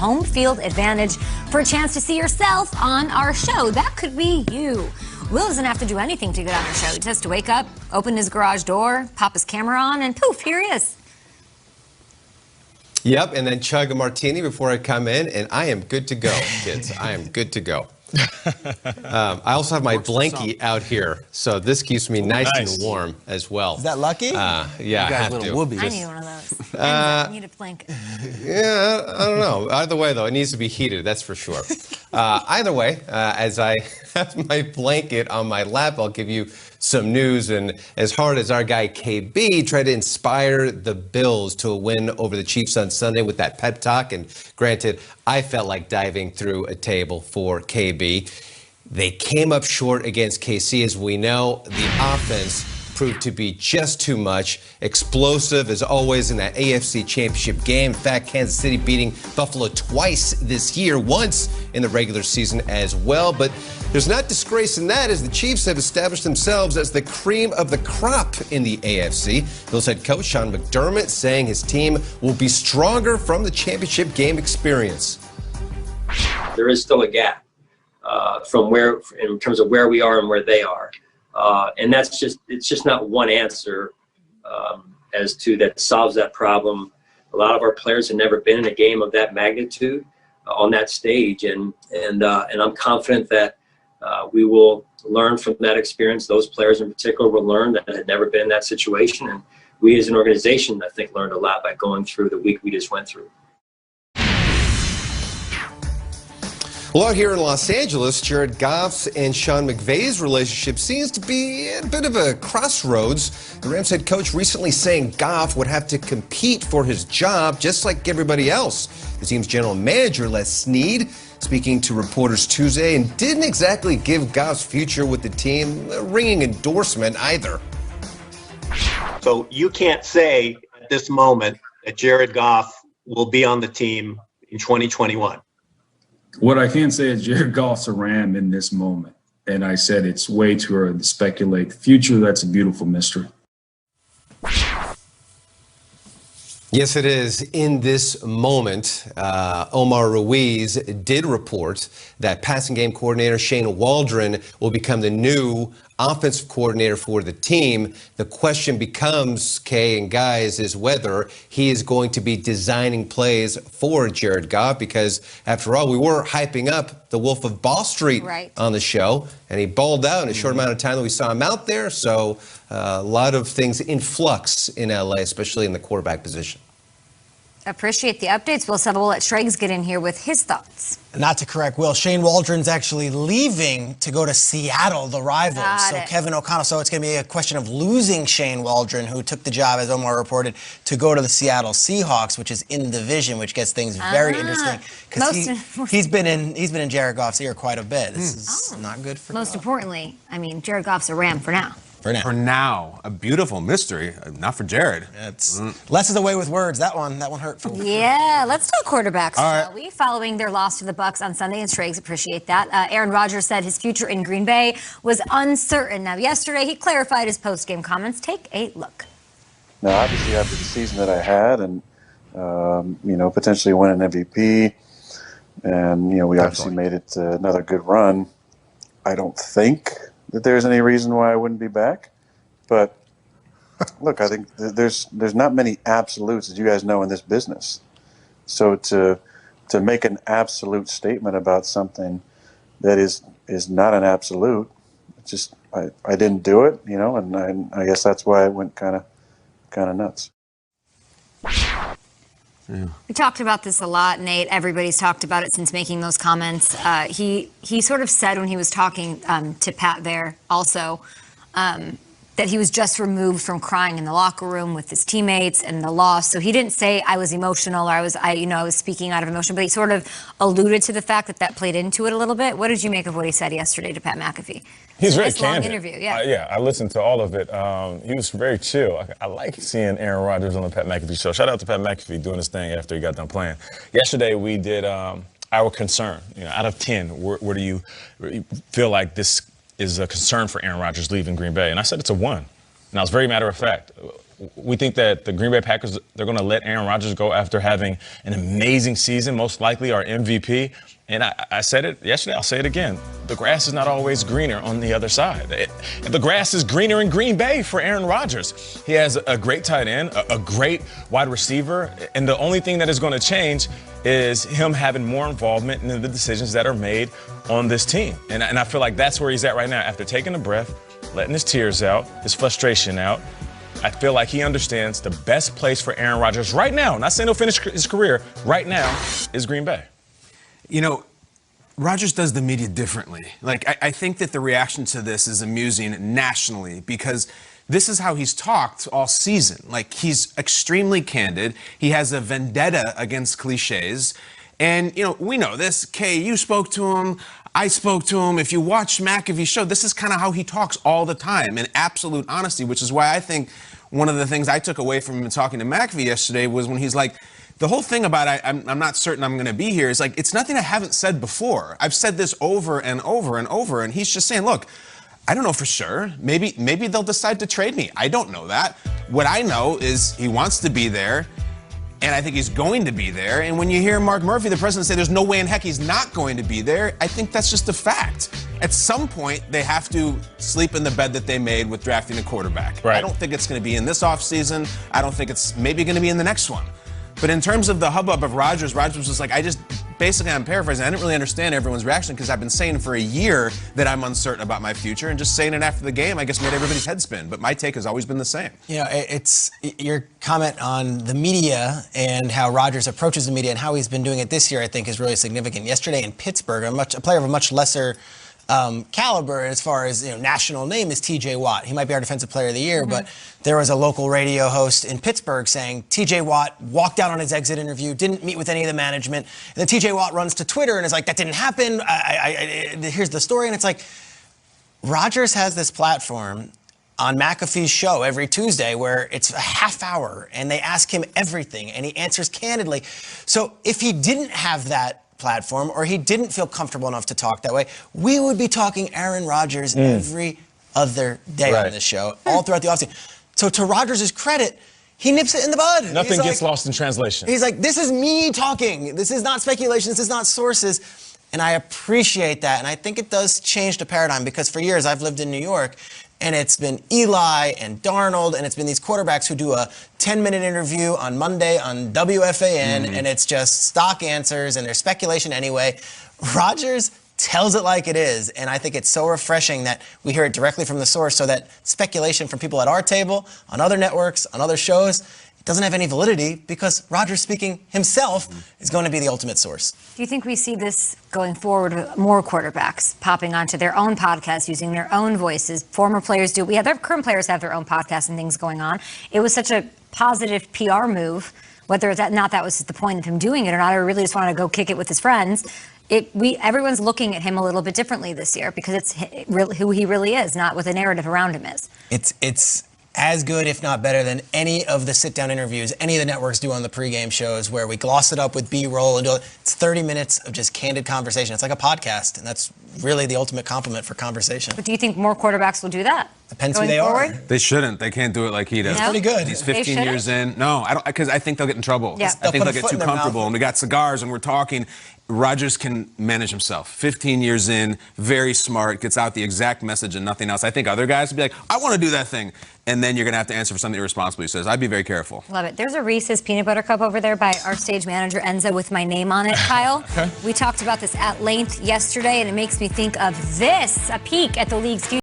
home field advantage for a chance to see yourself on our show. That could be you. Will doesn't have to do anything to get on our show. He just has to wake up, open his garage door, pop his camera on, and poof, here he is. Yep, and then chug a martini before I come in, and I am good to go, kids. I am good to go. I also have my blankie out here, so this keeps me nice and warm as well. Is that lucky? Yeah, I have to. I need one of those. I need a blanket. Yeah, I don't know. Either way, though, it needs to be heated, that's for sure. Either way, as I have my blanket on my lap, I'll give you some news. And as hard as our guy KB tried to inspire the Bills to a win over the Chiefs on Sunday with that pep talk, and granted, I felt like diving through a table for KB. They came up short against KC. As we know, the offense proved to be just too much. Explosive as always in that AFC Championship game. In fact, Kansas City beating Buffalo twice this year, once in the regular season as well. But there's not disgrace in that, as the Chiefs have established themselves as the cream of the crop in the AFC. Bills head coach Sean McDermott saying his team will be stronger from the championship game experience. There is still a gap from where, in terms of where we are and where they are. And it's just not one answer as to that solves that problem. A lot of our players have never been in a game of that magnitude on that stage, and I'm confident that we will learn from that experience. Those players in particular will learn that had never been in that situation, and we as an organization, I think, learned a lot by going through the week we just went through. Well, out here in Los Angeles, Jared Goff's and Sean McVay's relationship seems to be at a bit of a crossroads. The Rams head coach recently saying Goff would have to compete for his job just like everybody else. The team's general manager, Les Snead, speaking to reporters Tuesday, and didn't exactly give Goff's future with the team a ringing endorsement either. So you can't say at this moment that Jared Goff will be on the team in 2021. What I can say is Jared Goff's a Ram in this moment. And I said it's way too early to speculate. The future, that's a beautiful mystery. Yes, it is. In this moment, Omar Ruiz did report that passing game coordinator Shane Waldron will become the new offensive coordinator for the team. The question becomes, Kay and guys, is whether he is going to be designing plays for Jared Goff, because after all, we were hyping up the Wolf of Ball Street on the show, and he balled out in a short amount of time that we saw him out there. So a lot of things in flux in LA, especially in the quarterback position. Appreciate the updates. We'll let Schrags get in here with his thoughts. Not to correct Will, Shane Waldron's actually leaving to go to Seattle, the rivals. So Kevin O'Connell, so it's going to be a question of losing Shane Waldron, who took the job, as Omar reported, to go to the Seattle Seahawks, which is in the division, which gets things very interesting. Because he's been in Jared Goff's ear quite a bit. This is not good for Most Goff. importantly, I mean, Jared Goff's a Ram for now. For now, a beautiful mystery, not for Jared. It's less is the way with words. That one hurt. Yeah, let's talk quarterbacks, shall we? Following their loss to the Bucs on Sunday, and Schrags appreciate that. Aaron Rodgers said his future in Green Bay was uncertain. Now, yesterday he clarified his post-game comments. Take a look. Now, obviously, after the season that I had, and potentially win an MVP, and we obviously made it another good run. I don't think that there's any reason why I wouldn't be back. But look, I think there's not many absolutes, as you guys know, in this business. So to make an absolute statement about something that is not an absolute, just I didn't do it, and I guess that's why it went kind of nuts. Yeah. We talked about this a lot, Nate. Everybody's talked about it since making those comments. He sort of said when he was talking to Pat there also that he was just removed from crying in the locker room with his teammates and the loss. So he didn't say I was emotional or I was speaking out of emotion, but he sort of alluded to the fact that played into it a little bit. What did you make of what he said yesterday to Pat McAfee? He's very candid. Long interview, yeah. I listened to all of it. He was very chill. I like seeing Aaron Rodgers on the Pat McAfee show. Shout out to Pat McAfee doing his thing after he got done playing. Yesterday we did our concern. Out of 10, where do you feel like this is a concern for Aaron Rodgers leaving Green Bay? And I said it's a 1. And I was very matter of fact. We think that the Green Bay Packers, they're going to let Aaron Rodgers go after having an amazing season, most likely our MVP. And I said it yesterday, I'll say it again. The grass is not always greener on the other side. The grass is greener in Green Bay for Aaron Rodgers. He has a great tight end, a great wide receiver, and the only thing that is going to change is him having more involvement in the decisions that are made on this team. And I feel like that's where he's at right now. After taking a breath, letting his tears out, his frustration out, I feel like he understands the best place for Aaron Rodgers right now, not saying he'll finish his career, right now is Green Bay. You know, Rodgers does the media differently. Like, I think that the reaction to this is amusing nationally because this is how he's talked all season. Like, he's extremely candid. He has a vendetta against cliches. And, you know, we know this. Kay, you spoke to him. I spoke to him. If you watch McAfee's show, this is kind of how he talks all the time in absolute honesty, which is why I think one of the things I took away from him talking to McAfee yesterday was when he's like, the whole thing about I'm not certain I'm going to be here is like, it's nothing I haven't said before. I've said this over and over and over. And he's just saying, look, I don't know for sure. Maybe they'll decide to trade me. I don't know that. What I know is he wants to be there. And I think he's going to be there. And when you hear Mark Murphy, the president, say there's no way in heck he's not going to be there, I think that's just a fact. At some point, they have to sleep in the bed that they made with drafting a quarterback. Right. I don't think it's going to be in this offseason. I don't think it's maybe going to be in the next one. But in terms of the hubbub of Rodgers was like, I'm paraphrasing, I didn't really understand everyone's reaction because I've been saying for a year that I'm uncertain about my future, and just saying it after the game, I guess, made everybody's head spin. But my take has always been the same. You know, it's your comment on the media and how Rodgers approaches the media and how he's been doing it this year, I think, is really significant. Yesterday in Pittsburgh, a player of a much lesser caliber as far as national name is TJ Watt. He might be our defensive player of the year, but there was a local radio host in Pittsburgh saying TJ Watt walked out on his exit interview, didn't meet with any of the management, and then TJ Watt runs to Twitter and is like, that didn't happen, here's the story. And it's like, Rodgers has this platform on McAfee's show every Tuesday where it's a half hour and they ask him everything and he answers candidly. So if he didn't have that platform or he didn't feel comfortable enough to talk that way, we would be talking Aaron Rodgers every other day on this show, all throughout the offseason. So to Rodgers' credit, he nips it in the bud. Nothing gets lost in translation. He's like, this is me talking. This is not speculation. This is not sources. And I appreciate that. And I think it does change the paradigm because for years I've lived in New York and it's been Eli and Darnold and it's been these quarterbacks who do a 10-minute interview on Monday on WFAN and it's just stock answers and there's speculation anyway. Rodgers tells it like it is, and I think it's so refreshing that we hear it directly from the source so that speculation from people at our table, on other networks, on other shows, it doesn't have any validity because Rodgers speaking himself is going to be the ultimate source. Do you think we see this going forward with more quarterbacks popping onto their own podcasts, using their own voices? Former players do. Their current players have their own podcasts and things going on. It was such a positive PR move, whether that was the point of him doing it or not, or really just wanted to go kick it with his friends. Everyone's looking at him a little bit differently this year because it's who he really is, not what the narrative around him is. It's as good, if not better, than any of the sit-down interviews any of the networks do on the pregame shows where we gloss it up with B-roll and do it. It's 30 minutes of just candid conversation. It's like a podcast, and that's really the ultimate compliment for conversation. But do you think more quarterbacks will do that? Depends who they are. They shouldn't. They can't do it like he does. He's pretty good. He's 15 years in. No, I don't, because I think they'll get in trouble. Yeah. I think they'll get too comfortable. And we got cigars and we're talking. Rodgers can manage himself. 15 years in, very smart, gets out the exact message and nothing else. I think other guys would be like, I want to do that thing. And then you're going to have to answer for something irresponsible. He says, I'd be very careful. Love it. There's a Reese's peanut butter cup over there by our stage manager, Enza, with my name on it, Kyle. We talked about this at length yesterday, and it makes me think of this, a peek at the league's future.